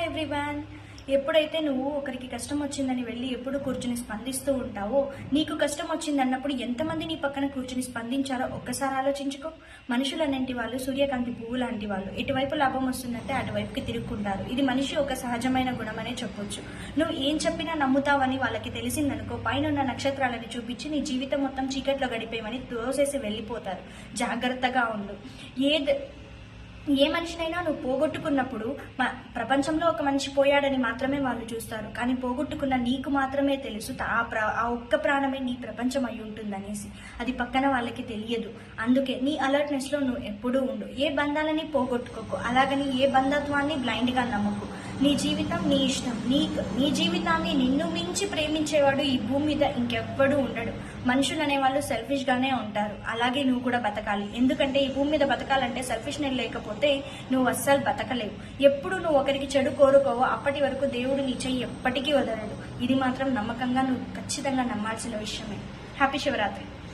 Everyone. ఎప్పుడైతే నువ్వు ఒకరికి కష్టం వచ్చిందని వెళ్ళి ఎప్పుడు కూర్చుని స్పందిస్తూ ఉంటావో, నీకు కష్టం వచ్చిందన్నప్పుడు ఎంతమంది నీ పక్కన కూర్చుని స్పందించారో ఒక్కసారి ఆలోచించుకో. మనుషులన్నింటి వాళ్ళు సూర్యకాంతి పువ్వు లాంటి వాళ్ళు. ఎటువైపు లాభం వస్తుందంటే అటువైపుకి తిరుక్కుంటారు. ఇది మనిషి ఒక సహజమైన గుణమనే చెప్పొచ్చు. నువ్వు ఏం చెప్పినా నమ్ముతావని వాళ్ళకి తెలిసిందనుకో, పైన నక్షత్రాలని చూపించి నీ జీవితం మొత్తం చీకట్లో గడిపేయమని తోసేసి వెళ్ళిపోతారు. జాగ్రత్తగా ఉండు. ఏ మనిషినైనా నువ్వు పోగొట్టుకున్నప్పుడు ప్రపంచంలో ఒక మనిషి పోయాడని మాత్రమే వాళ్ళు చూస్తారు, కానీ పోగొట్టుకున్న నీకు మాత్రమే తెలుసు ఆ ఒక్క ప్రాణమే నీ ప్రపంచం అయి ఉంటుందనేసి. అది పక్కన వాళ్ళకి తెలియదు. అందుకే నీ అలర్ట్నెస్లో నువ్వు ఎప్పుడూ ఉండు. ఏ బంధాలని పోగొట్టుకోకు, అలాగని ఏ బంధత్వాన్ని బ్లైండ్గా నమ్మకు. నీ జీవితం నీ ఇష్టం. నీ జీవితాన్ని నిన్ను మించి ప్రేమించేవాడు ఈ భూమి మీద ఇంకెవ్వడూ ఉండడు. మనుషులు అనేవాళ్ళు సెల్ఫిష్గానే ఉంటారు. అలాగే నువ్వు కూడా బతకాలి. ఎందుకంటే ఈ భూమి మీద బతకాలంటే సెల్ఫిష్నెస్ లేకపోతే నువ్వు అస్సలు బతకలేవు. ఎప్పుడు నువ్వు ఒకరికి చెడు కోరుకోవో అప్పటి వరకు దేవుడు నీ చెయ్యి ఎప్పటికీ వదలడు. ఇది మాత్రం నమ్మకంగా నువ్వు ఖచ్చితంగా నమ్మాల్సిన విషయమే. హ్యాపీ శివరాత్రి.